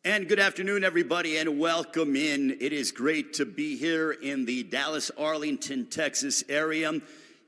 And good afternoon, everybody, and welcome in. It is great to be here in the Dallas, Arlington, Texas area.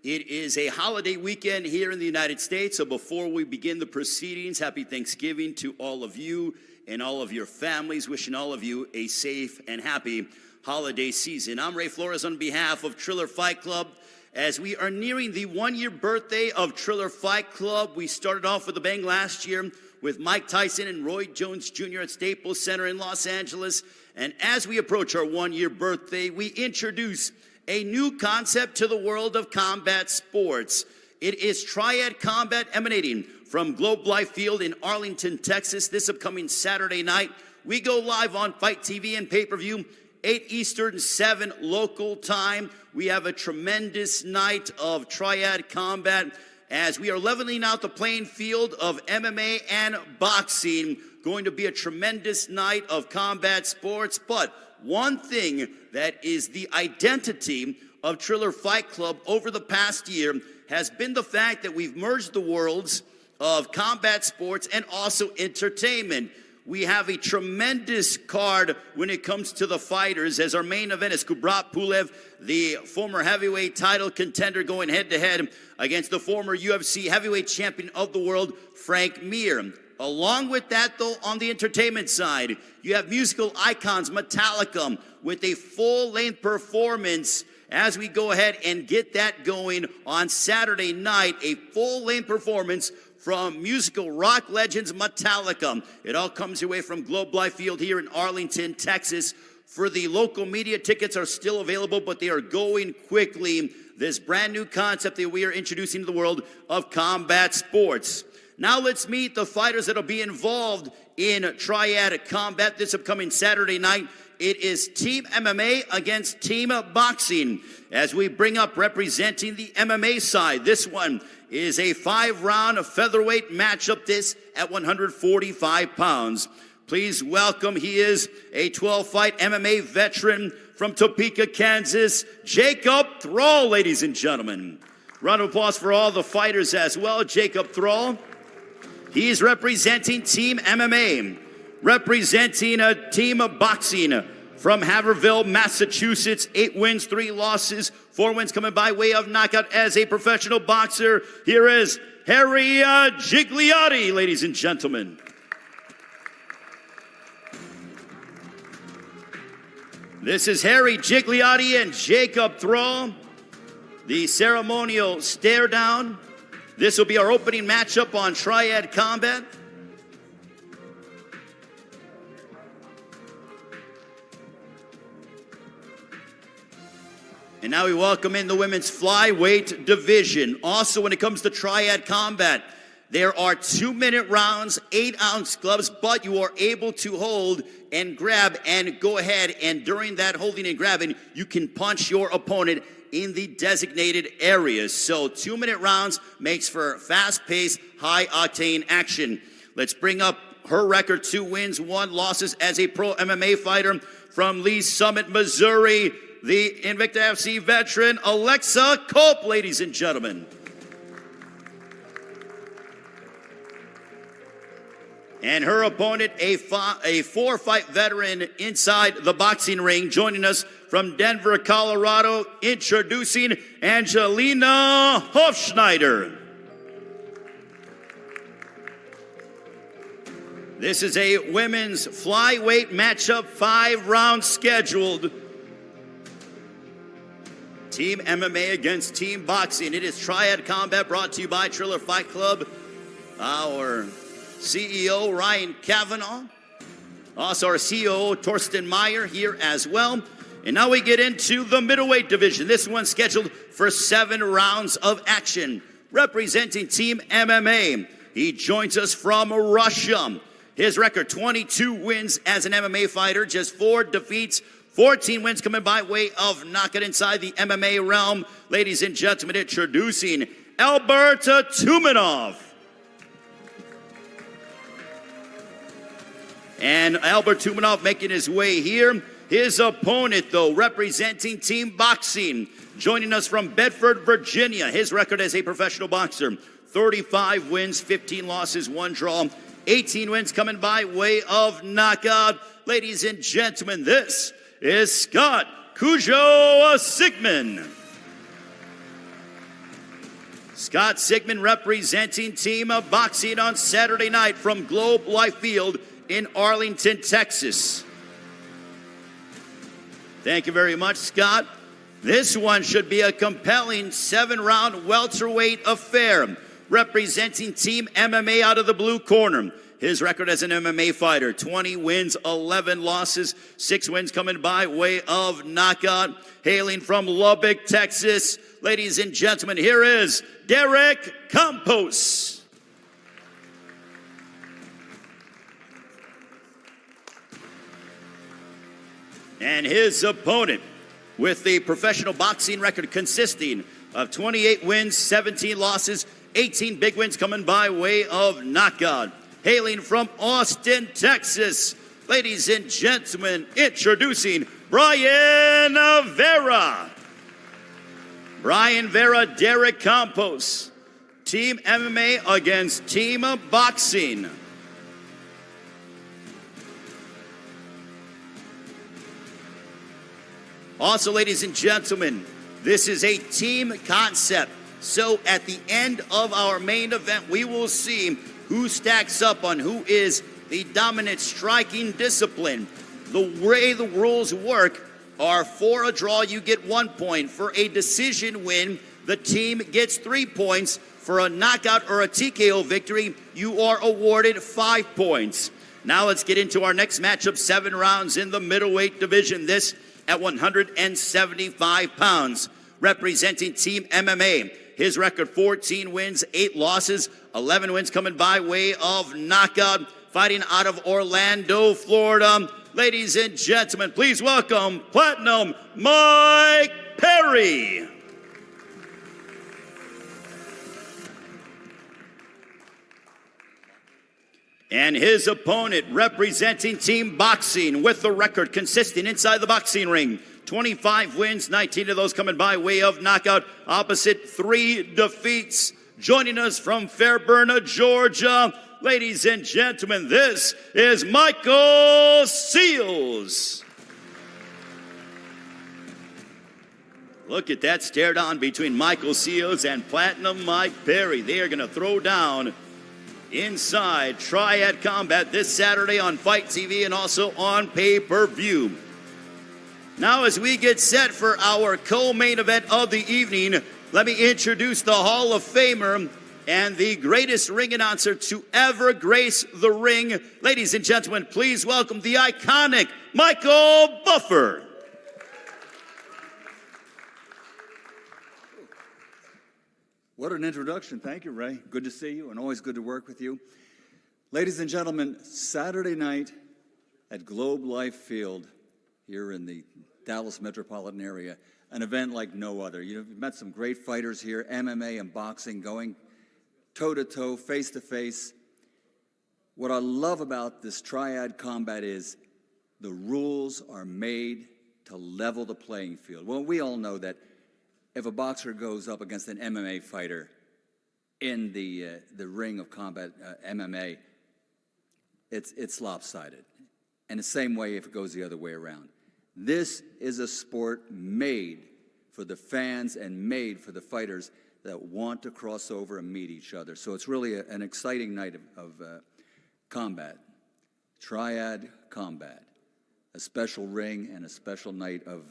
It is a holiday weekend here in the United States, so before we begin the proceedings, happy Thanksgiving to all of you and all of your families. Wishing all of you a safe and happy holiday season. I'm Ray Flores on behalf of Triller Fight Club. As we are nearing the one-year birthday of Triller Fight Club, we started off with a bang last year with Mike Tyson and Roy Jones Jr. at Staples Center in Los Angeles. And as we approach our one-year birthday, we introduce a new concept to the world of combat sports. It is TRIAD COMBAT, emanating from Globe Life Field in Arlington, Texas. This upcoming Saturday night, we go live on FITE TV and pay-per-view, 8 Eastern, 7 local time. We have a tremendous night of TRIAD COMBAT as we are leveling out the playing field of MMA and boxing. Going to be a tremendous night of combat sports. But one thing that is the identity of Triller Fight Club over the past year has been the fact that we've merged the worlds of combat sports and also entertainment. We have a tremendous card when it comes to the fighters, as our main event is Kubrat Pulev, the former heavyweight title contender, going head-to-head against the former UFC heavyweight champion of the world, Frank Mir. Along with that, though, on the entertainment side, you have musical icons Metallica with a full-length performance as we go ahead and get that going on Saturday night, a full-length performance from musical rock legends Metallica. It all comes your way from Globe Life Field here in Arlington, Texas. For the local media, tickets are still available, but they are going quickly. This brand new concept that we are introducing to the world of combat sports. Now let's meet the fighters that will be involved in TRIAD COMBAT this upcoming Saturday night. It is Team MMA against Team Boxing. As we bring up representing the MMA side, this one is a 5-round featherweight matchup, this at 145 pounds. Please welcome, he is a 12-fight MMA veteran from Topeka, Kansas, Jacob Thrall, ladies and gentlemen. Round of applause for all the fighters as well. Jacob Thrall, he is representing Team MMA. Representing a Team of Boxing from Haverhill, Massachusetts, 8 wins, 3 losses, 4 wins coming by way of knockout as a professional boxer. Here is Harry Gigliotti, ladies and gentlemen. This is Harry Gigliotti and Jacob Thrall. The ceremonial stare down. This will be our opening matchup on TRIAD COMBAT. And now we welcome in the women's flyweight division. Also, when it comes to TRIAD COMBAT, there are 2-minute rounds, 8-ounce gloves, but you are able to hold and grab and go ahead. And during that holding and grabbing, you can punch your opponent in the designated areas. So 2-minute rounds makes for fast-paced, high-octane action. Let's bring up her record: 2 wins, 1 losses as a pro MMA fighter from Lee's Summit, Missouri. The Invicta FC veteran, Alexa Cope, ladies and gentlemen. And her opponent, a 4-fight veteran inside the boxing ring, joining us from Denver, Colorado, introducing Angelina Hofschneider. This is a women's flyweight matchup, 5 rounds scheduled. Team MMA against Team Boxing. It is TRIAD COMBAT, brought to you by Triller Fight Club. Our CEO, Ryan Cavanaugh. Also our COO, Torsten Meyer, here as well. And now we get into the middleweight division. This one's scheduled for 7 rounds of action. Representing Team MMA, he joins us from Russia. His record, 22 wins as an MMA fighter, just 4 defeats, 14 wins coming by way of knockout inside the MMA realm. Ladies and gentlemen, introducing Albert Tumanov. And Albert Tumanov making his way here. His opponent, though, representing Team Boxing, joining us from Bedford, Virginia. His record as a professional boxer, 35 wins, 15 losses, 1 draw, 18 wins coming by way of knockout. Ladies and gentlemen, this is Scott Cujo Sigmund. Scott Sigmund representing Team Boxing on Saturday night from Globe Life Field in Arlington, Texas. Thank you very much, Scott. This one should be a compelling 7-round welterweight affair. Representing Team MMA out of the blue corner. His record as an MMA fighter, 20 wins, 11 losses, 6 wins coming by way of knockout. Hailing from Lubbock, Texas, ladies and gentlemen, here is Derek Campos. And his opponent, with the professional boxing record consisting of 28 wins, 17 losses, 18 big wins coming by way of knockout. Hailing from Austin, Texas, ladies and gentlemen, introducing Brian Vera. Brian Vera, Derek Campos. Team MMA against Team Boxing. Also, ladies and gentlemen, this is a team concept. So at the end of our main event, we will see who stacks up on who is the dominant striking discipline. The way the rules work are for a draw, you get 1 point. For a decision win, the team gets 3 points. For a knockout or a TKO victory, you are awarded 5 points. Now let's get into our next matchup, 7 rounds in the middleweight division. This at 175 pounds. Representing Team MMA. His record, 14 wins, 8 losses, 11 wins coming by way of knockout. Fighting out of Orlando, Florida. Ladies and gentlemen, please welcome Platinum Mike Perry. And his opponent, representing Team Boxing, with the record consisting inside the boxing ring. 25 wins, 19 of those coming by way of knockout. Opposite, 3 defeats. Joining us from Fairburn, Georgia, ladies and gentlemen, this is Michael Seals. Look at that stare down between Michael Seals and Platinum Mike Perry. They are going to throw down inside Triad Combat this Saturday on FITE TV and also on pay-per-view. Now, as we get set for our co-main event of the evening, let me introduce the Hall of Famer and the greatest ring announcer to ever grace the ring. Ladies and gentlemen, please welcome the iconic Michael Buffer. What an introduction. Thank you, Ray. Good to see you and always good to work with you. Ladies and gentlemen, Saturday night at Globe Life Field here in the Dallas metropolitan area, an event like no other. You've met some great fighters here, MMA and boxing, going toe-to-toe, face-to-face. What I love about this Triad Combat is the rules are made to level the playing field. Well, we all know that if a boxer goes up against an MMA fighter in the ring of combat MMA, it's lopsided. And the same way if it goes the other way around. This is a sport made for the fans and made for the fighters that want to cross over and meet each other. So it's really an exciting night of combat. Triad Combat, a special ring and a special night of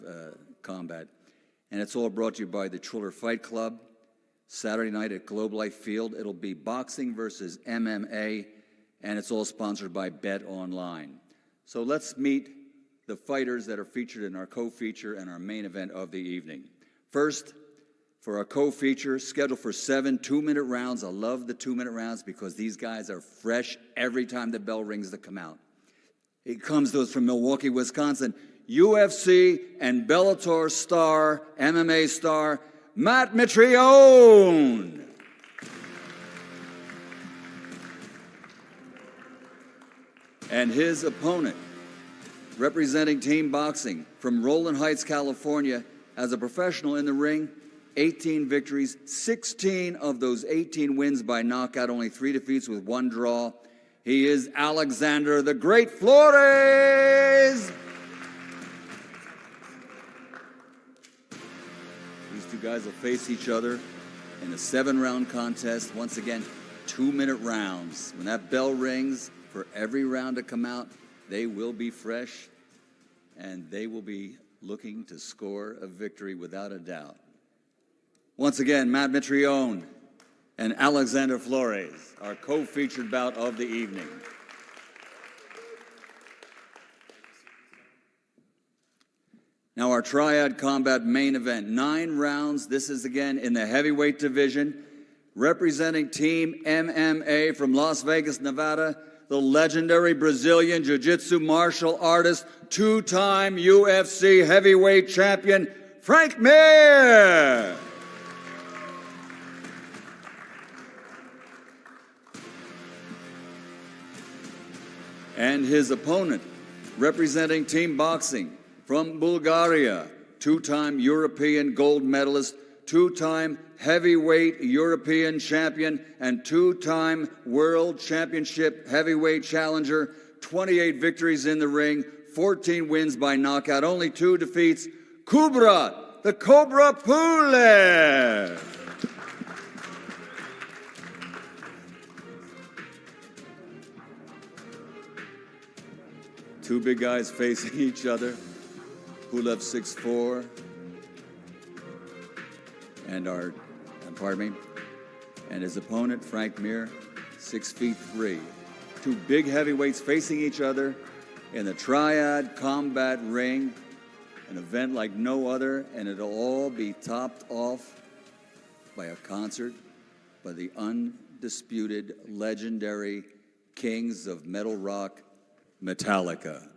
combat. And it's all brought to you by the Triller Fight Club. Saturday night at Globe Life Field, it'll be boxing versus MMA, and it's all sponsored by Bet Online. So let's meet the fighters that are featured in our co-feature and our main event of the evening. First, for our co-feature, scheduled for 7 2-minute rounds. I love the 2-minute rounds because these guys are fresh every time the bell rings to come out. It comes to us from Milwaukee, Wisconsin. UFC and Bellator star, MMA star, Matt Mitrione. And his opponent, representing Team Boxing from Rowland Heights, California, as a professional in the ring, 18 victories, 16 of those 18 wins by knockout, only 3 defeats with 1 draw. He is Alexander the Great Flores. These two guys will face each other in a 7-round contest. Once again, 2-minute rounds. When that bell rings for every round to come out, they will be fresh and they will be looking to score a victory without a doubt. Once again, Matt Mitrione and Alexander Flores, our co-featured bout of the evening. Now our Triad Combat main event, 9 rounds. This is again in the heavyweight division. Representing Team MMA from Las Vegas, Nevada, the legendary Brazilian Jiu-Jitsu martial artist, 2-time UFC heavyweight champion, Frank Mir. And his opponent, representing Team Boxing from Bulgaria, 2-time European gold medalist, 2-time heavyweight European champion, and 2-time world championship heavyweight challenger, 28 victories in the ring, 14 wins by knockout, only 2 defeats, Kubrat, the Cobra Pulev. Two big guys facing each other. Pulev 6'4", and his opponent Frank Mir 6'3". Two big heavyweights facing each other in the Triad Combat ring, an event like no other, and it'll all be topped off by a concert by the undisputed legendary kings of metal rock, Metallica.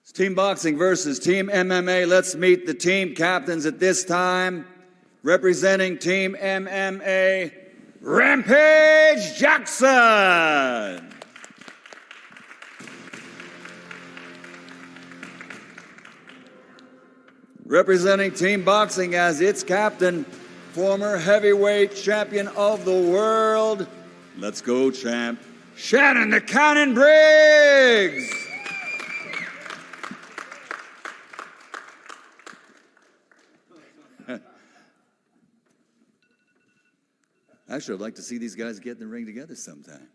It's Team Boxing versus Team MMA. Let's meet the team captains at this time. Representing Team MMA, Rampage Jackson. Representing Team Boxing as its captain, former heavyweight champion of the world. Let's go, champ. Shannon the Cannon Briggs. Actually, I'd like to see these guys get in the ring together sometime.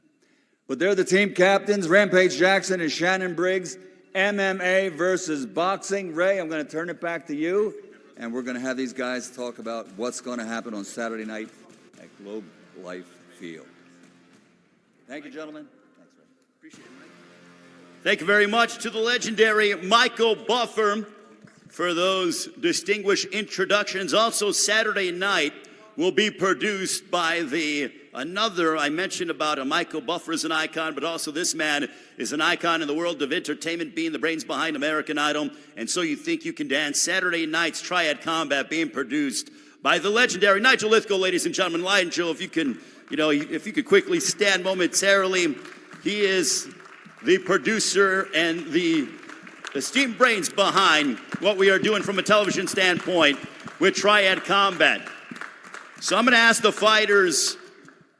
But they're the team captains, Rampage Jackson and Shannon Briggs, MMA versus boxing. Ray, I'm going to turn it back to you, and we're going to have these guys talk about what's going to happen on Saturday night at Globe Life Field. Thank you, gentlemen. Thanks, Ray. Appreciate it, Mike. Thank you very much to the legendary Michael Buffer for those distinguished introductions. Also, Saturday night will be produced by another, I mentioned about a Michael Buffer is an icon, but also this man is an icon in the world of entertainment, being the brains behind American Idol. And So You Think You Can Dance, Saturday night's Triad Combat, being produced by the legendary Nigel Lithgow, ladies and gentlemen. Nigel, if you can, if you could quickly stand momentarily. He is the producer and the esteemed brains behind what we are doing from a television standpoint with Triad Combat. So I'm going to ask the fighters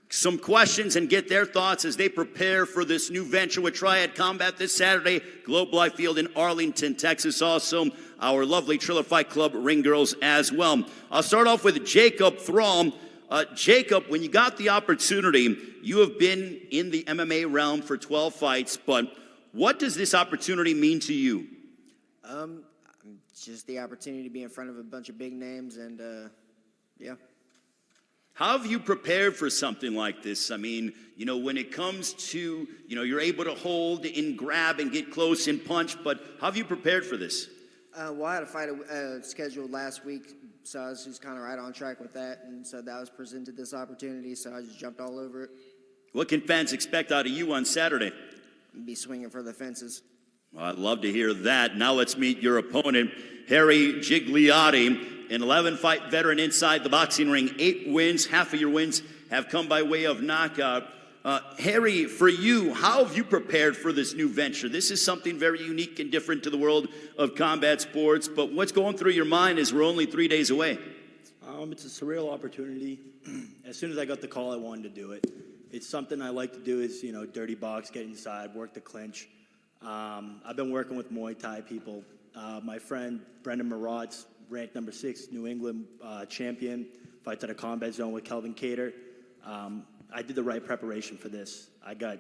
some questions and get their thoughts as they prepare for this new venture with Triad Combat this Saturday, Globe Life Field in Arlington, Texas. Also, our lovely Triller Fight Club ring girls as well. I'll start off with Jacob Thrall. Jacob, when you got the opportunity, you have been in the MMA realm for 12 fights, but what does this opportunity mean to you? Just the opportunity to be in front of a bunch of big names and, yeah. How have you prepared for something like this? I mean, when it comes to, you're able to hold and grab and get close and punch, but how have you prepared for this? Well, I had a fight scheduled last week, so I was just kind of right on track with that, and so that was presented this opportunity, so I just jumped all over it. What can fans expect out of you on Saturday? Be swinging for the fences. Well, I'd love to hear that. Now let's meet your opponent, Harry Gigliotti. An 11-fight veteran inside the boxing ring, 8 wins. Half of your wins have come by way of knockout. Harry, for you, how have you prepared for this new venture? This is something very unique and different to the world of combat sports, but what's going through your mind as we're only 3 days away? It's a surreal opportunity. As soon as I got the call, I wanted to do it. It's something I like to do is, you know, dirty box, get inside, work the clinch. I've been working with Muay Thai people. My friend Brendan Marat's ranked number 6 New England champion, fights at a combat zone with Kelvin Cater. I did the right preparation for this. I got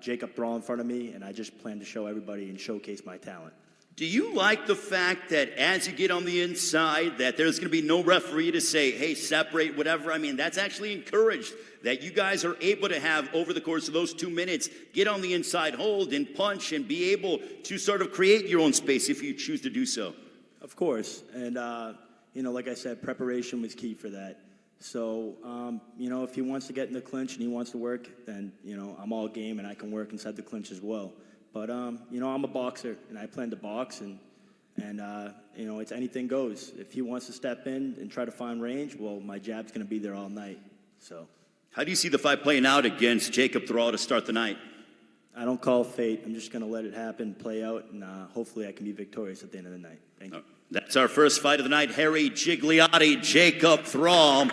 Jacob Thrall in front of me, and I just plan to show everybody and showcase my talent. Do you like the fact that as you get on the inside that there's going to be no referee to say, hey, separate, whatever? I mean, that's actually encouraged, that you guys are able to have, over the course of those 2 minutes, get on the inside hold and punch and be able to sort of create your own space if you choose to do so. Of course, and you know, like I said, preparation was key for that. So, you know, if he wants to get in the clinch and he wants to work, then, you know, I'm all game and I can work inside the clinch as well. But, you know, I'm a boxer and I plan to box, and you know, it's anything goes. If he wants to step in and try to find range, well, my jab's going to be there all night. So, how do you see the fight playing out against Jacob Thrall to start the night? I don't call fate. I'm just going to let it happen, play out, and hopefully I can be victorious at the end of the night. Thank you. That's our first fight of the night. Harry Gigliotti, Jacob Thrall.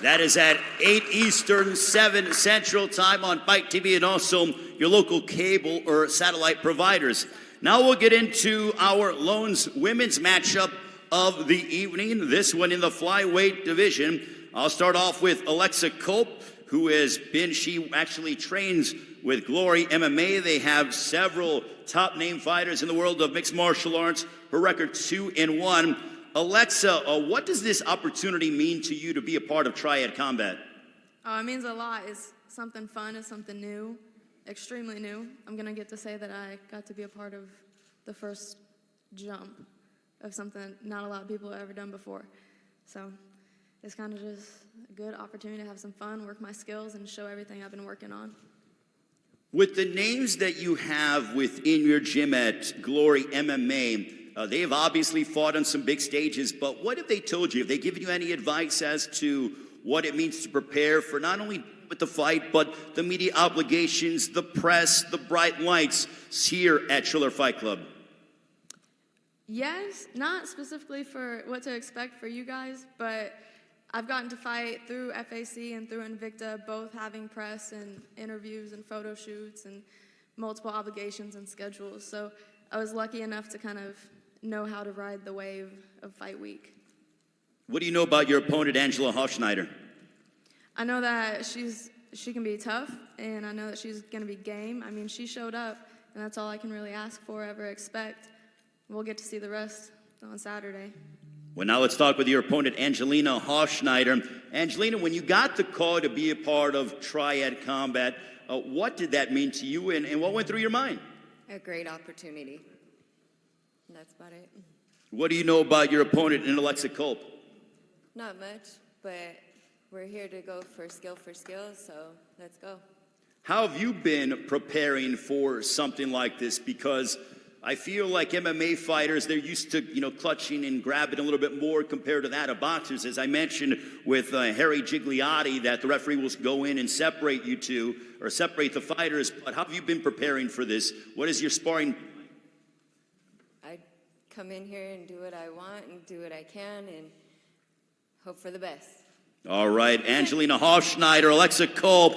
That is at 8 Eastern, 7 Central Time on FITE TV and also your local cable or satellite providers. Now we'll get into our Loans women's matchup of the evening. This one in the flyweight division. I'll start off with Alexa Culp, who she actually trains with Glory MMA. They have several top name fighters in the world of mixed martial arts. Her record 2-1. Alexa, what does this opportunity mean to you to be a part of Triad Combat? It means a lot. It's something fun. It's something new, extremely new. I'm going to get to say that I got to be a part of the first jump of something not a lot of people have ever done before. So it's kind of just a good opportunity to have some fun, work my skills, and show everything I've been working on. With the names that you have within your gym at Glory MMA, they have obviously fought on some big stages, but what have they told you? Have they given you any advice as to what it means to prepare for not only with the fight, but the media obligations, the press, the bright lights here at Triller Fight Club? Yes, not specifically for what to expect for you guys, but I've gotten to fight through FAC and through Invicta, both having press and interviews and photo shoots and multiple obligations and schedules. So I was lucky enough to kind of know how to ride the wave of fight week. What do you know about your opponent, Angela Hofschneider? I know that she can be tough, and I know that she's going to be game. I mean, she showed up, and that's all I can really ask for, ever expect. We'll get to see the rest on Saturday. Well, now let's talk with your opponent, Angelina Hofschneider. Angelina, when you got the call to be a part of Triad Combat, what did that mean to you, and what went through your mind? A great opportunity. That's about it. What do you know about your opponent in Alexa Culp? Not much, but we're here to go for skill, so let's go. How have you been preparing for something like this? Because I feel like MMA fighters, they're used to, you know, clutching and grabbing a little bit more compared to that of boxers. As I mentioned with Harry Gigliotti, that the referee will go in and separate you two, or separate the fighters. But how have you been preparing for this? What is your sparring? I come in here and do what I want and do what I can and hope for the best. All right, Angelina Hofschneider, Alexa Culp,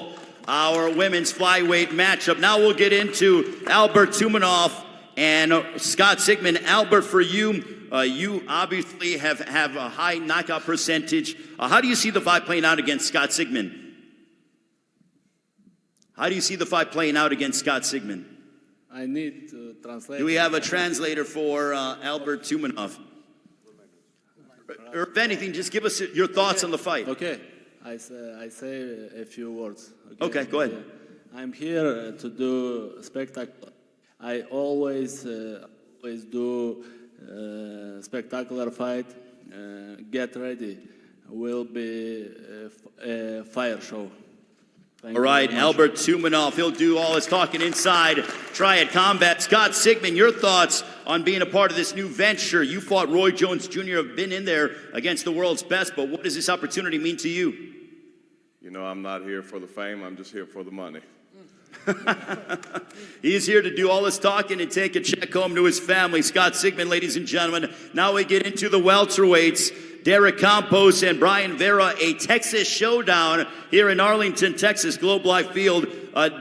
our women's flyweight matchup. Now we'll get into Albert Tumanoff and Scott Sigmund. Albert, for you, you obviously have a high knockout percentage. How do you see the fight playing out against Scott Sigmund? How do you see the fight playing out against Scott Sigmund? I need to translate. Do we have a translator for Albert Tumanoff? Or if anything, just give us your thoughts on the fight. Okay, I say a few words. Okay, go ahead. I'm here to do spectacular. I always do spectacular fight. Get ready. Will be a fire show. Thank All right, you very much. Albert Tumanoff, he'll do all his talking inside Triad Combat. Scott Sigmund, your thoughts on being a part of this new venture. You fought Roy Jones Jr., have been in there against the world's best, but what does this opportunity mean to you? You know, I'm not here for the fame, I'm just here for the money. He's here to do all his talking and take a check home to his family. Scott Sigmund, ladies and gentlemen. Now we get into the welterweights. Derek Campos and Brian Vera, a Texas showdown here in Arlington, Texas, Globe Life Field.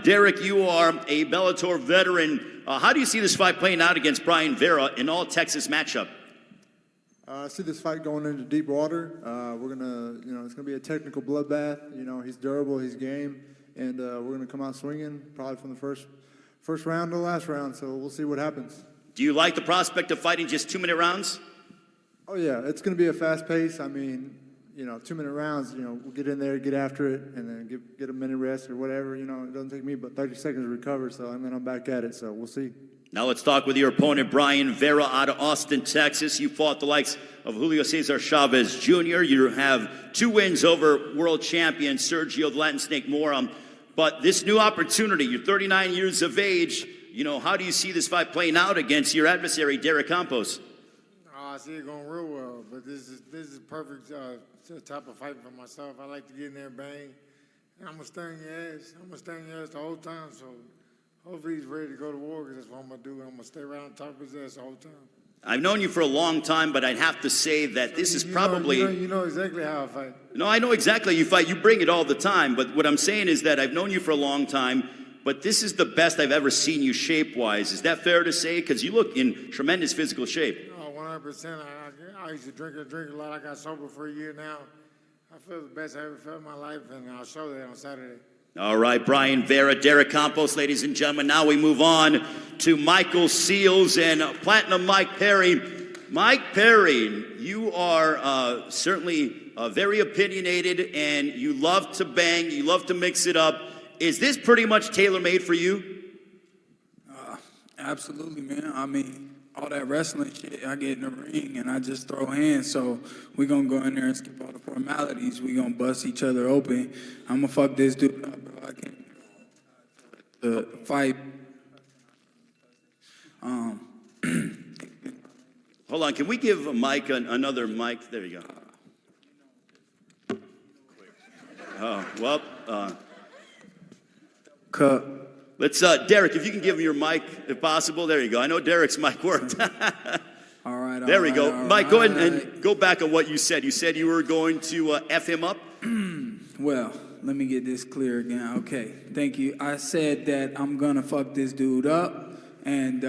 Derek, you are a Bellator veteran. How do you see this fight playing out against Brian Vera, an all-Texas matchup? I see this fight going into deep water. We're gonna, it's gonna be a technical bloodbath. He's durable, he's game, and we're gonna come out swinging, probably from the first round to the last round. So we'll see what happens. Do you like the prospect of fighting just 2-minute rounds? Oh yeah, it's gonna be a fast pace. I mean, 2-minute rounds. We'll get in there, get after it, and then get a minute rest or whatever. It doesn't take me but 30 seconds to recover. So and then I'm back at it. So we'll see. Now let's talk with your opponent, Brian Vera, out of Austin, Texas. You fought the likes of Julio Cesar Chavez Jr. You have 2 wins over world champion Sergio the Latin Snake Mora. But this new opportunity, you're 39 years of age. How do you see this fight playing out against your adversary, Derek Campos? I see it going real well, but this is perfect type of fight for myself. I like to get in there and bang. And I'm going to stay in your ass. I'm going to stay in your ass the whole time. So hopefully he's ready to go to war, because that's what I'm going to do. I'm going to stay right on top of his ass the whole time. I've known you for a long time, but I'd have to say that this is probably... You know exactly how I fight. No, I know exactly how you fight. You bring it all the time. But what I'm saying is that I've known you for a long time, but this is the best I've ever seen you shape-wise. Is that fair to say? Because you look in tremendous physical shape. 100%. I used to drink a lot. I got sober for a year now. I feel the best I ever felt in my life, and I'll show that on Saturday. All right, Brian Vera, Derek Campos, ladies and gentlemen. Now we move on to Michael Seals and Platinum Mike Perry. Mike Perry, you are certainly very opinionated, and you love to bang. You love to mix it up. Is this pretty much tailor-made for you? Absolutely, man. I mean, all that wrestling shit, I get in the ring and I just throw hands. So we're going to go in there and skip all the formalities. We're going to bust each other open. I'm going to fuck this dude up, bro. I can't fight. Hold on. Can we give Mike another mic? There you go. Oh, well. Cut. Let's, Derek, if you can give him your mic, if possible. There you go. I know Derek's mic worked. All right. There we go. Mike, go ahead and go back on what you said. You said you were going to F him up? Well, let me get this clear again. Okay, thank you. I said that I'm going to fuck this dude up, and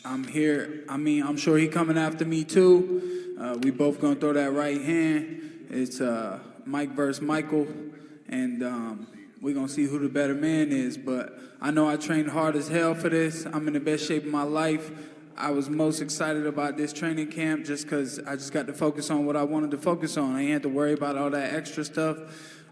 I'm here. I mean, I'm sure he coming after me, too. We both going to throw that right hand. It's Mike versus Michael, and we're going to see who the better man is. But I know I trained hard as hell for this. I'm in the best shape of my life. I was most excited about this training camp just because I just got to focus on what I wanted to focus on. I ain't had to worry about all that extra stuff.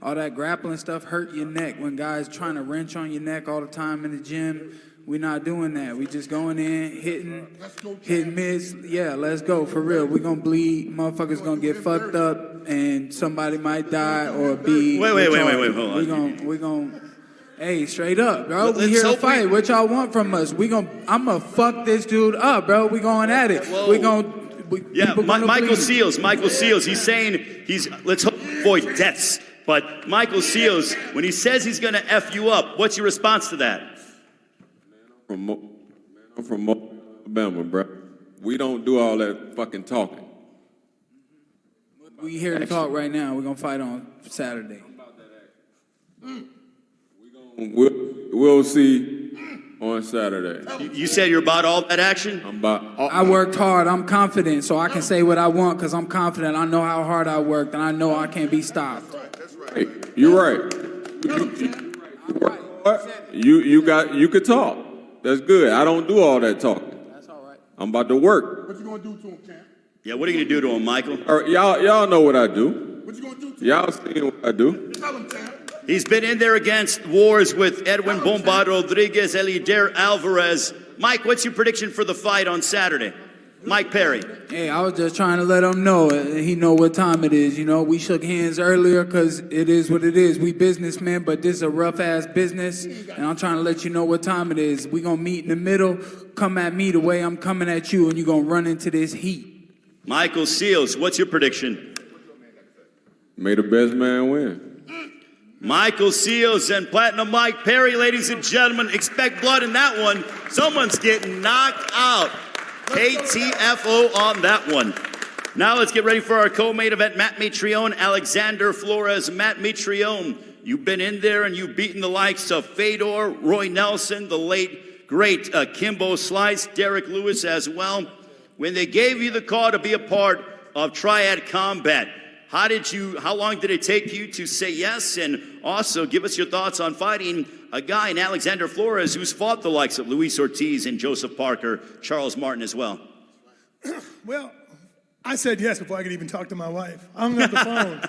All that grappling stuff hurt your neck. When guys trying to wrench on your neck all the time in the gym, we're not doing that. We just going in, hitting miss. Yeah, let's go, for real. We're going to bleed. Motherfuckers going to get fucked up, and somebody might die or be... Wait, hold on. We're going to... Hey, straight up, bro. We here to fight. What y'all want from us? I'm going to fuck this dude up, bro. We going at it. Whoa. We going... Yeah, Michael Seals. He's saying let's hope avoid deaths. But Michael Seals, when he says he's going to F you up, what's your response to that? I'm from Alabama, bro. We don't do all that fucking talking. We here to talk right now. We're going to fight on Saturday. We'll see on Saturday. You said you're about all that action? I worked hard. I'm confident, so I can say what I want because I'm confident. I know how hard I worked, and I know I can't be stopped. Hey, you're right. You could talk. That's good. I don't do all that talking. That's all right. I'm about to work. What you gonna do to him, champ? Yeah, what are you going to do to him, Michael? All right, y'all know what I do. What you gonna do to him? Y'all seen what I do. Tell him, champ. He's been in there against wars with Edwin Bomba Rodriguez, Elider Alvarez. Mike, what's your prediction for the fight on Saturday? Mike Perry. Hey, I was just trying to let him know. He know what time it is. You know, we shook hands earlier because it is what it is. We businessmen, but this is a rough-ass business, and I'm trying to let you know what time it is. We going to meet in the middle. Come at me the way I'm coming at you, and you're going to run into this heat. Michael Seals, what's your prediction? May the best man win. Michael Seals and Platinum Mike Perry, ladies and gentlemen. Expect blood in that one. Someone's getting knocked out. KTFO on that one. Now let's get ready for our co-main event, Matt Mitrione, Alexander Flores. Matt Mitrione, you've been in there and you've beaten the likes of Fedor, Roy Nelson, the late, great Kimbo Slice, Derek Lewis as well. When they gave you the call to be a part of TRIAD COMBAT, how long did it take you to say yes? And also give us your thoughts on fighting a guy in Alexander Flores who's fought the likes of Luis Ortiz and Joseph Parker, Charles Martin as well. Well, I said yes before I could even talk to my wife. I hung up the phone.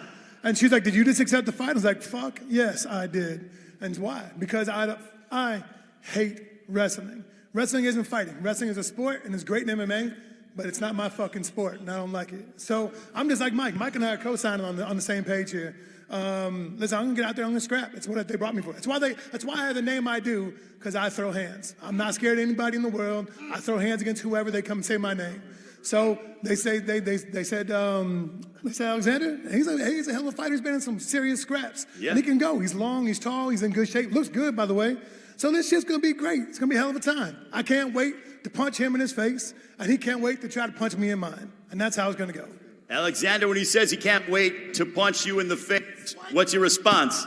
And she's like, did you just accept the fight? I was like, fuck, yes, I did. And why? Because I hate wrestling. Wrestling isn't fighting. Wrestling is a sport, and it's great in MMA, but it's not my fucking sport, and I don't like it. So I'm just like Mike. Mike and I are co-signing on the same page here. Listen, I'm gonna get out there, I'm gonna scrap. It's what they brought me for. That's why I have the name I do, because I throw hands. I'm not scared of anybody in the world. I throw hands against whoever they come and say my name. So they said Alexander, he's a hell of a fighter. He's been in some serious scraps. Yeah. And he can go. He's long, he's tall, he's in good shape. Looks good, by the way. So this shit's gonna be great. It's gonna be a hell of a time. I can't wait to punch him in his face, and he can't wait to try to punch me in mine. And that's how it's gonna go. Alexander, when he says he can't wait to punch you in the face, what's your response?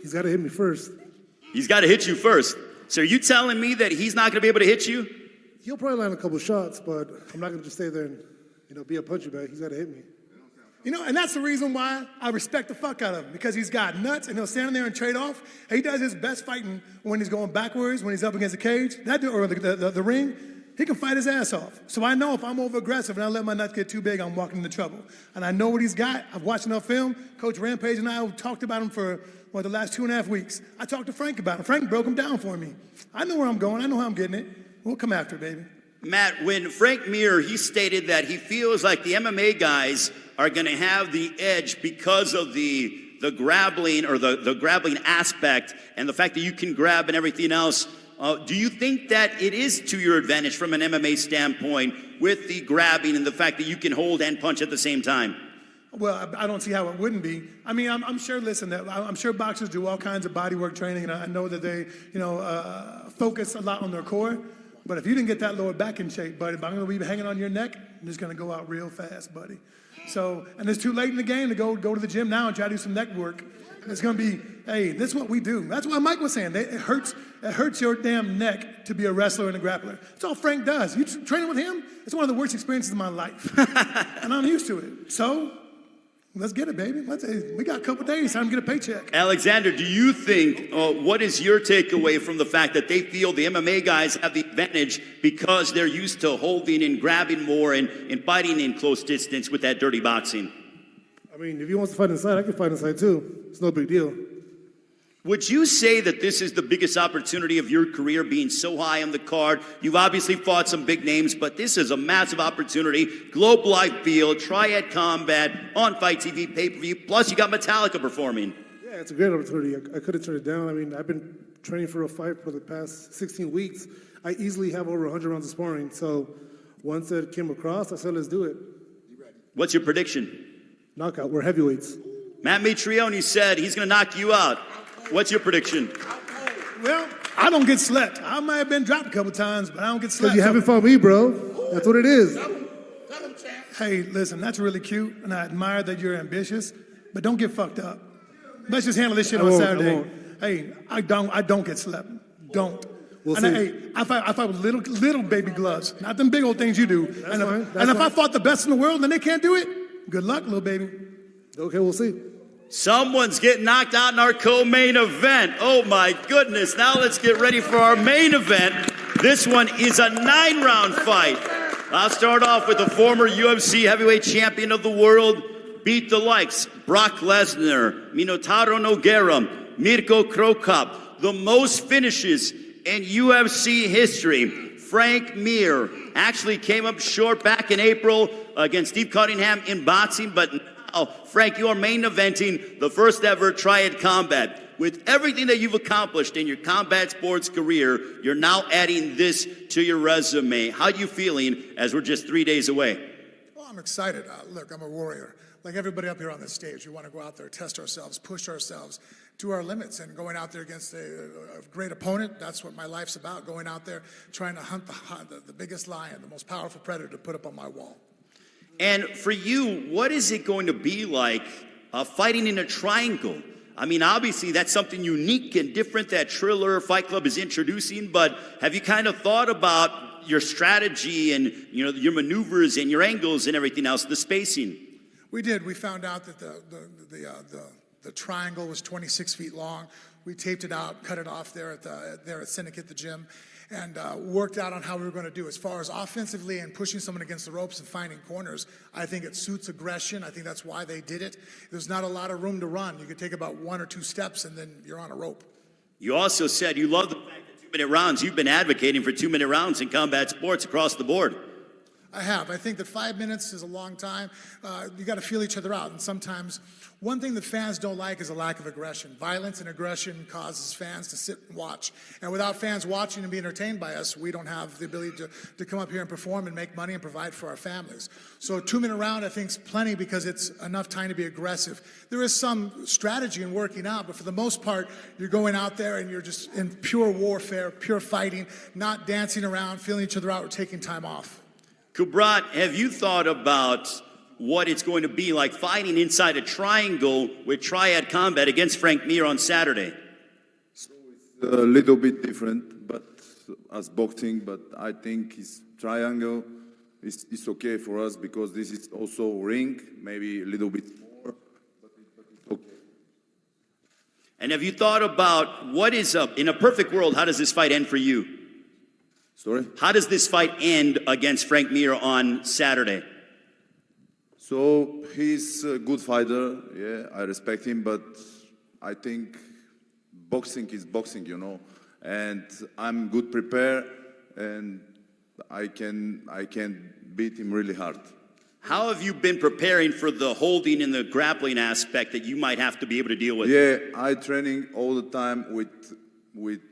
He's got to hit me first. He's got to hit you first. So are you telling me that he's not going to be able to hit you? He'll probably land a couple shots, but I'm not going to just stay there and be a punching bag. He's got to hit me. You know, and that's the reason why I respect the fuck out of him, because he's got nuts and he'll stand there and trade off. And he does his best fighting when he's going backwards, when he's up against the cage, or the ring. He can fight his ass off. So I know if I'm over-aggressive and I let my nuts get too big, I'm walking into trouble. And I know what he's got. I've watched enough film. Coach Rampage and I talked about him for, the last 2.5 weeks. I talked to Frank about him. Frank broke him down for me. I know where I'm going. I know how I'm getting it. We'll come after it, baby. Matt, when Frank Mir, he stated that he feels like the MMA guys are going to have the edge because of the grappling or the grappling aspect and the fact that you can grab and everything else. Do you think that it is to your advantage from an MMA standpoint with the grabbing and the fact that you can hold and punch at the same time? Well, I don't see how it wouldn't be. I mean, I'm sure, listen, I'm sure boxers do all kinds of bodywork training, and I know that they, focus a lot on their core. But if you didn't get that lower back in shape, buddy, if I'm going to be hanging on your neck, I'm just going to go out real fast, buddy. So, and it's too late in the game to go to the gym now and try to do some neck work. It's going to be, hey, this is what we do. That's why Mike was saying, it hurts your damn neck to be a wrestler and a grappler. That's all Frank does. You training with him, it's one of the worst experiences of my life. And I'm used to it. So, let's get it, baby. We got a couple days, time to get a paycheck. Alexander, do you think, what is your takeaway from the fact that they feel the MMA guys have the advantage because they're used to holding and grabbing more and fighting in close distance with that dirty boxing? I mean, if he wants to fight inside, I can fight inside too. It's no big deal. Would you say that this is the biggest opportunity of your career, being so high on the card? You've obviously fought some big names, but this is a massive opportunity. Globe Life Field, TRIAD COMBAT, on FITE TV, pay-per-view, plus you got Metallica performing. Yeah, it's a great opportunity. I couldn't turn it down. I mean, I've been training for a fight for the past 16 weeks. I easily have over 100 rounds of sparring. So once it came across, I said, let's do it. What's your prediction? Knockout. We're heavyweights. Matt Mitrione said he's going to knock you out. What's your prediction? Well, I don't get slept. I might have been dropped a couple times, but I don't get slept. Because you haven't fought me, bro. That's what it is. Hey, listen, that's really cute, and I admire that you're ambitious, but don't get fucked up. Let's just handle this shit on Saturday. Hey, I don't get slept. Don't. We'll and see. I fight with little baby gloves, not them big old things you do. That's and fine. If I fought the best in the world and they can't do it, good luck, little baby. Okay, we'll see. Someone's getting knocked out in our co-main event. Oh my goodness. Now let's get ready for our main event. This one is a 9-round fight. I'll start off with the former UFC heavyweight champion of the world, beat the likes Brock Lesnar, Minotauro Nogueira, Mirko Krokop, the most finishes in UFC history. Frank Mir actually came up short back in April against Steve Cunningham in boxing, but now, Frank, you are main eventing the first ever TRIAD COMBAT. With everything that you've accomplished in your combat sports career, you're now adding this to your resume. How are you feeling as we're just 3 days away? Well, I'm excited. Look, I'm a warrior. Like everybody up here on this stage, we want to go out there, test ourselves, push ourselves to our limits, and going out there against a great opponent, that's what my life's about, going out there, trying to hunt the biggest lion, the most powerful predator to put up on my wall. And for you, what is it going to be like fighting in a triangle? I mean, obviously, that's something unique and different that Triller Fight Club is introducing, but have you kind of thought about your strategy and, you know, your maneuvers and your angles and everything else, the spacing? We did. We found out that the triangle was 26 feet long. We taped it out, cut it off there at Syndicate, the gym, and worked out on how we were going to do. As far as offensively and pushing someone against the ropes and finding corners, I think it suits aggression. I think that's why they did it. There's not a lot of room to run. You could take about 1 or 2 steps and then you're on a rope. You also said you love the fact that 2-minute rounds. You've been advocating for 2-minute rounds in combat sports across the board. I have. I think that 5 minutes is a long time. You got to feel each other out. And sometimes one thing that fans don't like is a lack of aggression. Violence and aggression causes fans to sit and watch. And without fans watching and being entertained by us, we don't have the ability to come up here and perform and make money and provide for our families. So a 2-minute round, I think, is plenty because it's enough time to be aggressive. There is some strategy in working out, but for the most part, you're going out there and you're just in pure warfare, pure fighting, not dancing around, feeling each other out, or taking time off. Kubrat, have you thought about what it's going to be like fighting inside a triangle with Triad Combat against Frank Mir on Saturday? So it's a little bit different, but as boxing, but I think it's triangle is okay for us because this is also ring, maybe a little bit more, but it's okay. And have you thought about what is up in a perfect world? How does this fight end for you? Sorry? How does this fight end against Frank Mir on Saturday? So he's a good fighter, yeah, I respect him, but I think boxing is boxing, you know, and I'm good prepared, and I can beat him really hard. How have you been preparing for the holding and the grappling aspect that you might have to be able to deal with? Yeah, I training all the time with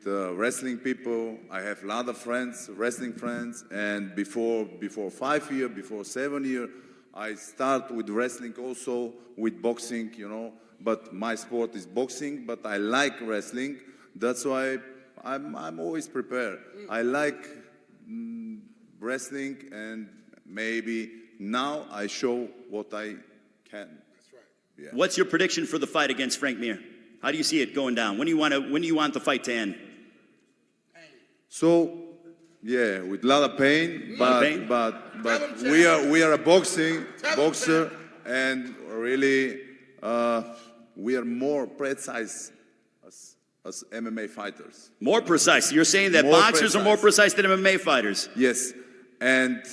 wrestling people. I have a lot of friends, wrestling friends, and before 5 years, before 7 years, I start with wrestling also, with boxing, you know, but my sport is boxing, but I like wrestling. That's why I'm always prepared. I like wrestling, and maybe now I show what I can. That's right. Yeah. What's your prediction for the fight against Frank Mir? How do you see it going down? When do you want the fight to end? So, yeah, with a lot of pain, but we are a boxer, and really we are more precise as MMA fighters. More precise. You're saying that boxers are more precise than MMA fighters? Yes, and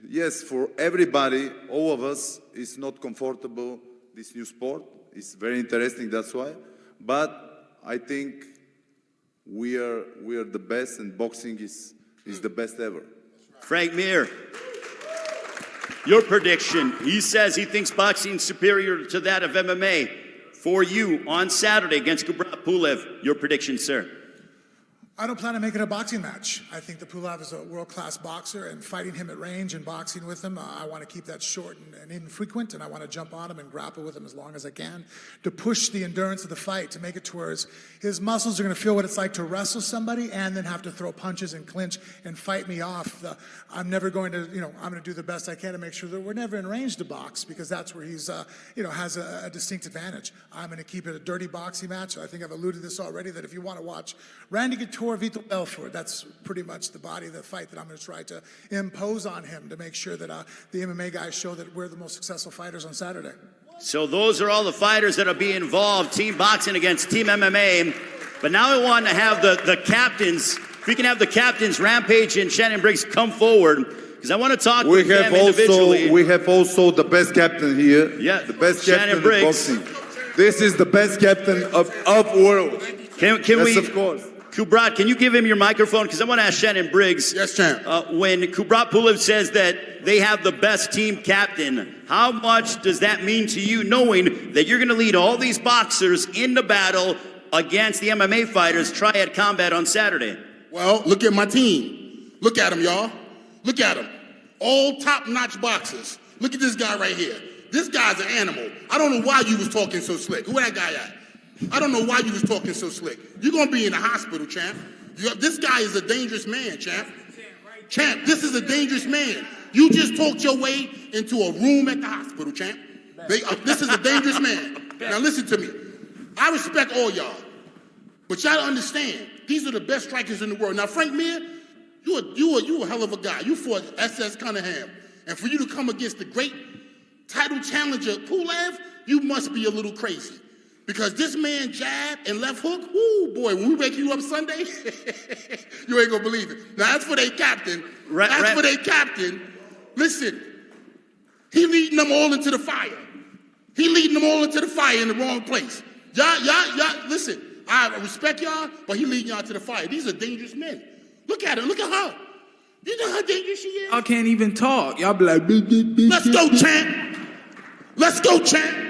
yes, for everybody, all of us, is not comfortable. This new sport is very interesting. That's why. But I think we are the best, and boxing is the best ever. Frank Mir, your prediction. He says he thinks boxing is superior to that of MMA. For you on Saturday against Kubrat Pulev, your prediction, sir. I don't plan to make it a boxing match. I think that Pulev is a world-class boxer, and fighting him at range and boxing with him, I want to keep that short and infrequent, and I want to jump on him and grapple with him as long as I can to push the endurance of the fight, to make it to where his muscles are going to feel what it's like to wrestle somebody and then have to throw punches and clinch and fight me off. I'm never going to, I'm going to do the best I can to make sure that we're never in range to box, because that's where he's, has a distinct advantage. I'm going to keep it a dirty boxing match. I think I've alluded to this already, that if you want to watch Randy Couture, Vitor Belfort, that's pretty much the body of the fight that I'm going to try to impose on him to make sure that the MMA guys show that we're the most successful fighters on Saturday. So those are all the fighters that will be involved, team boxing against team MMA. But now I want to have the captains, if we can have the captains, Rampage and Shannon Briggs, come forward, because I want to talk with them individually. We have also the best captain here. Yeah, the best Shannon captain Briggs. in boxing. This is the best captain of world. Can yes, we, of course. Kubrat, can you give him your microphone? Because I want to ask Shannon Briggs. Yes, champ. When Kubrat Pulev says that they have the best team captain, how much does that mean to you, knowing that you're going to lead all these boxers into battle against the MMA fighters, Triad Combat, on Saturday? Well, look at my team. Look at them, y'all. Look at them. All top-notch boxers. Look at this guy right here. This guy's an animal. I don't know why you was talking so slick. Who that guy at? I don't know why you was talking so slick. You're going to be in the hospital, champ. This guy is a dangerous man, champ. Champ, this is a dangerous man. You just talked your way into a room at the hospital, champ. This is a dangerous man. Now listen to me. I respect all y'all, but y'all understand, these are the best strikers in the world. Now, Frank Mir, you a hell of a guy. You fought SS Cunningham. And for you to come against the great title challenger, Pulev, you must be a little crazy. Because this man jab and left hook, whoo, boy, when we wake you up Sunday, you ain't gonna believe it. Now, that's for their captain. For their captain. Listen, he leading them all into the fire. He leading them all into the fire in the wrong place. Y'all, listen, I respect y'all, but he leading y'all to the fire. These are dangerous men. Look at him, look at her. You know how dangerous she is? Y'all can't even talk. Y'all be like, let's go, champ. Let's go, champ.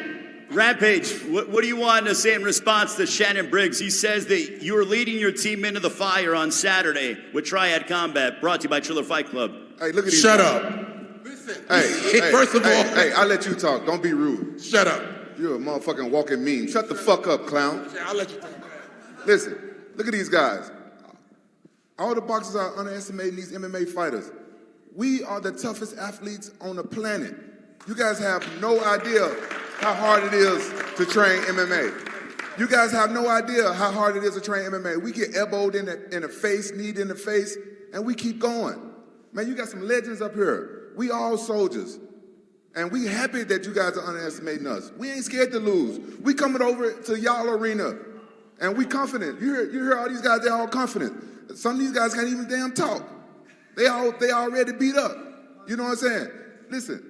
Rampage, what do you want to say in response to Shannon Briggs? He says that you are leading your team into the fire on Saturday with Triad Combat, brought to you by Triller Fight Club. Hey, look at these Shut guys. up. Listen. Hey, first of all. Hey, I'll let you talk. Don't be rude. Shut up. You're a motherfucking walking meme. Shut the fuck up, clown. I'll let you talk. Listen, look at these guys. All the boxers are underestimating these MMA fighters. We are the toughest athletes on the planet. You guys have no idea how hard it is to train MMA. You guys have no idea how hard it is to train MMA. We get elbowed in the face, kneed in the face, and we keep going. Man, you got some legends up here. We all soldiers. And we happy that you guys are underestimating us. We ain't scared to lose. We coming over to y'all arena, and we confident. You hear all these guys, they're all confident. Some of these guys can't even damn talk. They already beat up. You know what I'm saying? Listen,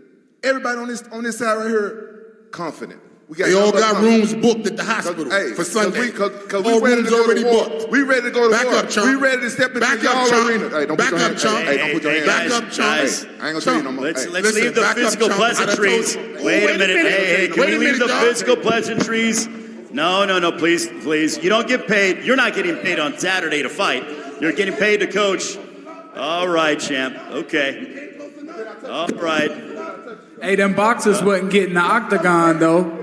everybody on this side right here, confident. They all got rooms booked at the hospital for Sunday. Cause we ready to go to war. We ready to go to war. Back up, chump. We ready to step into y'all arena. Hey, don't put your hands up. Hey, don't put your hands up. Back up, chump. I ain't gonna tell you no more. Let's leave the physical pleasantries. Wait a minute. Hey, can we leave the physical pleasantries? No, please. You don't get paid. You're not getting paid on Saturday to fight. You're getting paid to coach. All right, champ. Okay. All right. Hey, them boxers wasn't getting the octagon, though.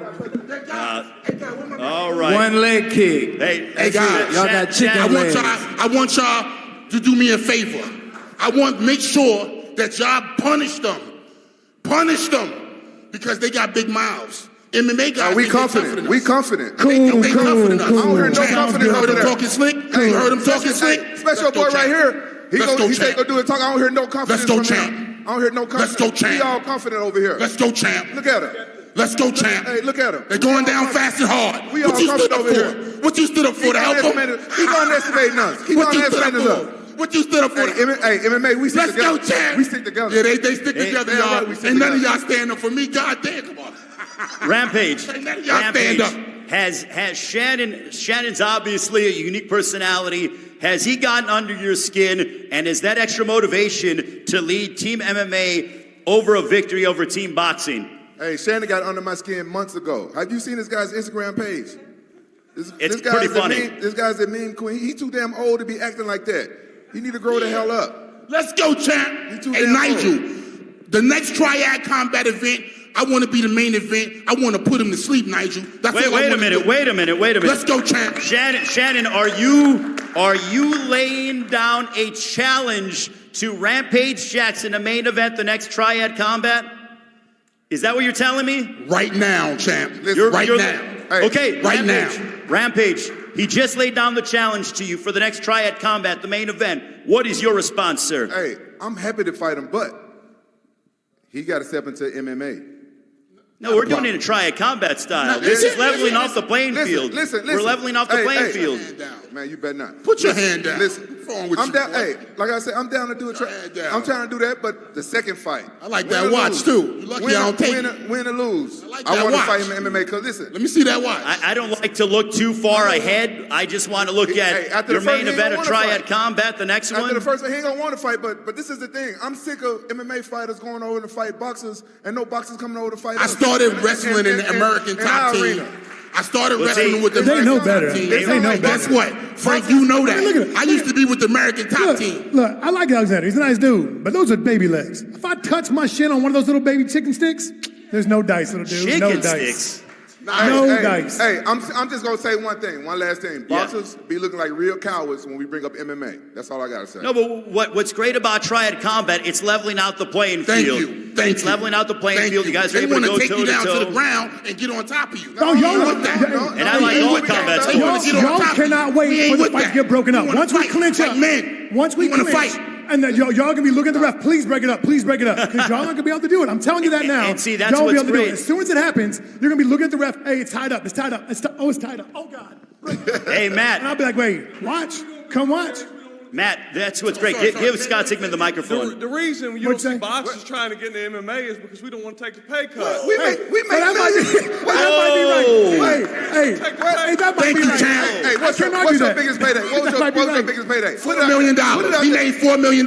All right. One leg kick. Hey guys, y'all got chicken legs. I want y'all to do me a favor. I want to make sure that y'all punish them. Punish them. Because they got big mouths. MMA guys, we confident. We confident. They confident. I don't hear no confidence. You heard them talking slick? You heard them talking slick? Special boy right here. He go do the talk. I don't hear no confidence. Let's go, champ. I don't hear no confidence. Let's go, champ. We all confident over here. Let's go, champ. Look at him. Let's go, champ. Hey, look at him. They're going down fast and hard. We all confident over here. What you stood up for? To help them? Keep underestimating us. Keep underestimating us. What you stood up for? Hey, MMA, we stick together. Let's go, champ. We stick together. Yeah, they stick together, y'all. Ain't none of y'all stand up for me. God damn, come on. Rampage. Ain't none of y'all stand up. Has Shannon's obviously a unique personality. Has he gotten under your skin, and is that extra motivation to lead Team MMA over a victory over Team Boxing? Hey, Shannon got under my skin months ago. Have you seen this guy's Instagram page? It's pretty funny. This guy's a meme queen. He's too damn old to be acting like that. He need to grow the hell up. Let's go, champ. Hey, Nigel, the next Triad Combat event, I want to be the main event. I want to put him to sleep, Nigel. Wait a minute. Let's go, champ. Shannon, are you laying down a challenge to Rampage Jackson, the main event, the next Triad Combat? Is that what you're telling me? Right now, champ. Now. Okay, right now. Rampage, he just laid down the challenge to you for the next Triad Combat, the main event. What is your response, sir? Hey, I'm happy to fight him, but he got to step into MMA. No, we're doing it in Triad Combat style. This is leveling off the playing field. Listen. We're leveling off the playing field. Man, you better not. Put your hand down. Listen. I'm down. Hey, like I said, I'm down to do it. I'm trying to do that, but the second fight. I like that watch too. You lucky I don't take it. Win or lose. I want to fight him in MMA. Cause listen, let me see that watch. I don't like to look too far ahead. I just want to look at your main event of Triad Combat, the next one. After the first one, he ain't gonna want to fight. But this is the thing. I'm sick of MMA fighters going over to fight boxers and no boxers coming over to fight. I started wrestling in the American top team. I started wrestling with the American top team. They know better. Guess what? Frank, you know that. Look at it. I used to be with the American top team. Look, I like Alexander. He's a nice dude, but those are baby legs. If I touch my shin on one of those little baby chicken sticks, there's no dice, little dude. Chicken no sticks? dice. No dice. Hey, I'm just gonna say one thing, one last thing. Boxers be looking like real cowards when we bring up MMA. That's all I gotta say. No, but what's great about Triad Combat, it's leveling out the playing Thank field. you. It's leveling out the playing field. You guys are They able to want go to take you down to toe-to-toe. the ground and get on top of you. No, y'all want that. And I like all combat They want to get on Y'all top of you. cannot We wait ain't for the with fight to that. get broken up. We wanna Once we fight clinch like up, men. once we wanna clinch, fight. and then y'all gonna be looking at the ref. Please break it up. Please break it up. Because y'all aren't gonna be able to do it. I'm telling you that now. And see, that's y'all won't be what's able to do great. it. As soon as it happens, you're gonna be looking at the ref. Hey, it's tied up. It's tied up. It's tied up. Oh God. Hey, Matt. And I'll be like, wait, watch. Come watch. Matt, that's what's great. Give Scott Sigmund the microphone. The reason you don't see boxers trying to get into MMA is because we don't want to take the pay cut. We make That might be right. Hey, that might be right. Hey, what's your biggest payday? What was your biggest payday? $4 million. He made $4 million.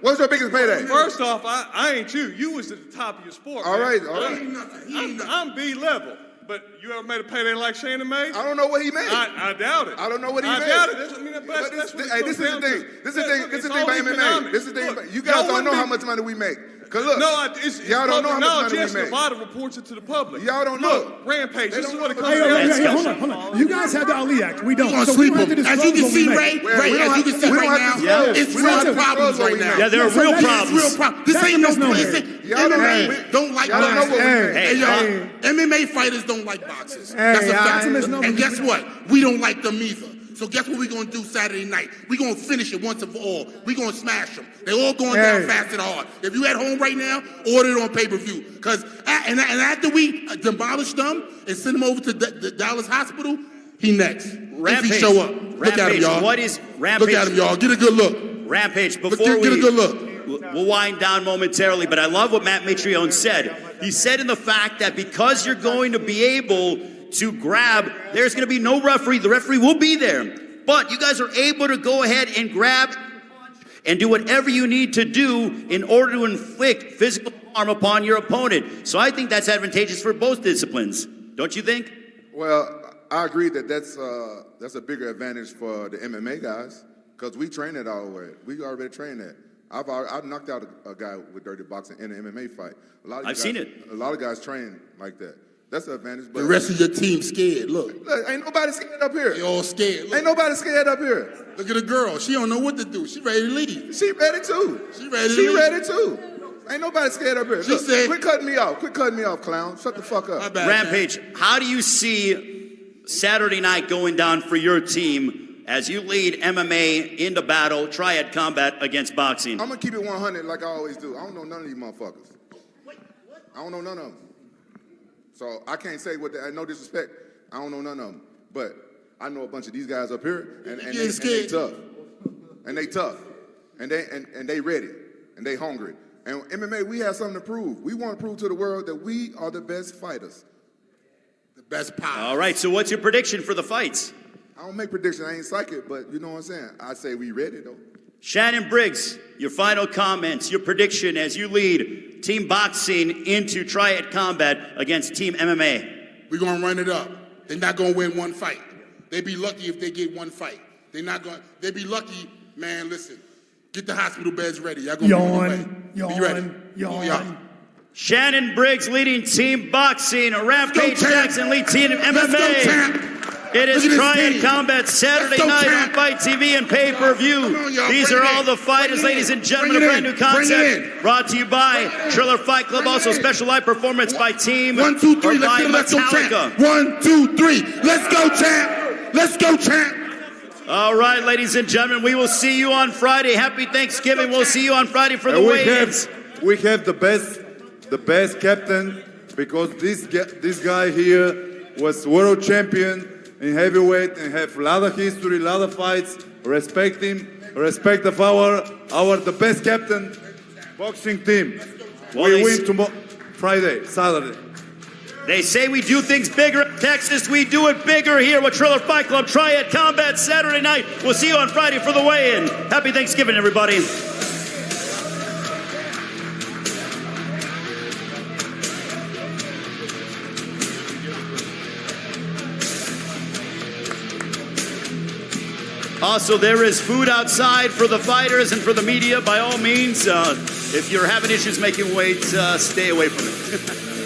What's your biggest payday? First off, I ain't you. You was at the top of your sport. All man. right, all right. I'm B level. But you ever made a payday like Shannon made? I don't know what he made. I doubt it. I don't know what he I made. doubt it. I mean, that's what Hey, this is the thing. This is the thing about MMA. This is the thing. You guys don't know how much money we make. Cause look, y'all don't know how much money we make. Nevada reports it to the public. Y'all don't know. Look, Rampage. This is what it comes Hey, down hold on. You guys have the Ali Act. We don't. We're gonna So we sweep don't have to them. As you disclose can what see, we Ray, make. as you can see right now, it's real problems right now. Yeah, there are real problems. It's real problems. This ain't no place. MMA don't like boxers. Hey, y'all, MMA fighters don't like boxers. That's a fact. And guess what? We don't like them either. So guess what we're going to do Saturday night? We're going to finish it once and for all. We're going to smash them. They're all going down fast and hard. If you at home right now, order it on pay-per-view. And after we demolish them and send them over to the Dallas hospital, he next. Rampage. If he show up. Look at him, y'all. What is Rampage? Look at him, y'all. Get a good look. Rampage, before Get a good look. We'll wind down momentarily, but I love what Matt Mitrione said. He said in the fact that because you're going to be able to grab, there's going to be no referee. The referee will be there. But you guys are able to go ahead and grab and do whatever you need to do in order to inflict physical harm upon your opponent. So I think that's advantageous for both disciplines. Don't you think? Well, I agree that that's a bigger advantage for the MMA guys because we train it all the way. We already train that. I've knocked out a guy with dirty boxing in an MMA fight. I've seen it. A lot of guys train like that. That's an advantage. But The rest of your team scared. Look, ain't nobody scared up here. they all scared. Look. Ain't nobody scared up here. Look at the girl. She don't know what to do. She ready to leave. She ready too. She ready to leave. ready too. Ain't nobody scared up here. She said- quit cutting me off. Quit cutting me off, clown. Shut the fuck up. My bad, Rampage, how do you see Saturday night going down for your team as you lead MMA into battle, Triad Combat against boxing? I'm gonna keep it 100 like I always do. I don't know none of these motherfuckers. I don't know none of them. So I can't say no disrespect. I don't know none of them. But I know a bunch of these guys up here, and they tough. And they tough. And they ready. And they hungry. And MMA, we have something to prove. We want to prove to the world that we are the best fighters. The best power. All right, so what's your prediction for the fights? I don't make predictions. I ain't psychic, but you know what I'm saying. I say we ready though. Shannon Briggs, your final comments, your prediction as you lead Team Boxing into Triad Combat against Team MMA. We're going to run it up. They're not going to win one fight. They be lucky if they get one fight. They be lucky, man, listen. Get the hospital beds ready. Y'all going to be on the way. Be ready. Yawn. Shannon Briggs leading Team Boxing, Rampage Jackson lead Team MMA. Let's go, champ. It is Look at this Triad team. Combat Saturday night on FITE TV and pay-per-view. These are all the fighters, ladies and gentlemen, a brand new concept brought to you by Triller Fight Club. Also special live performance by Team 1, 2, 3. or by Let's go, Metallica. champ. 1, 2, 3. Let's go, champ. Let's go, champ. All right, ladies and gentlemen, we will see you on Friday. Happy Thanksgiving. We'll see you on Friday for the weigh-ins. We have the best captain because this guy here was world champion in heavyweight and have a lot of history, a lot of fights. Respect him. Respect of the best captain boxing team. We win tomorrow, Friday, Saturday. They say we do things bigger in Texas. We do it bigger here with Triller Fight Club. Triad Combat Saturday night. We'll see you on Friday for the weigh-in. Happy Thanksgiving, everybody. Also, there is food outside for the fighters and for the media. By all means, if you're having issues making weight, stay away from it.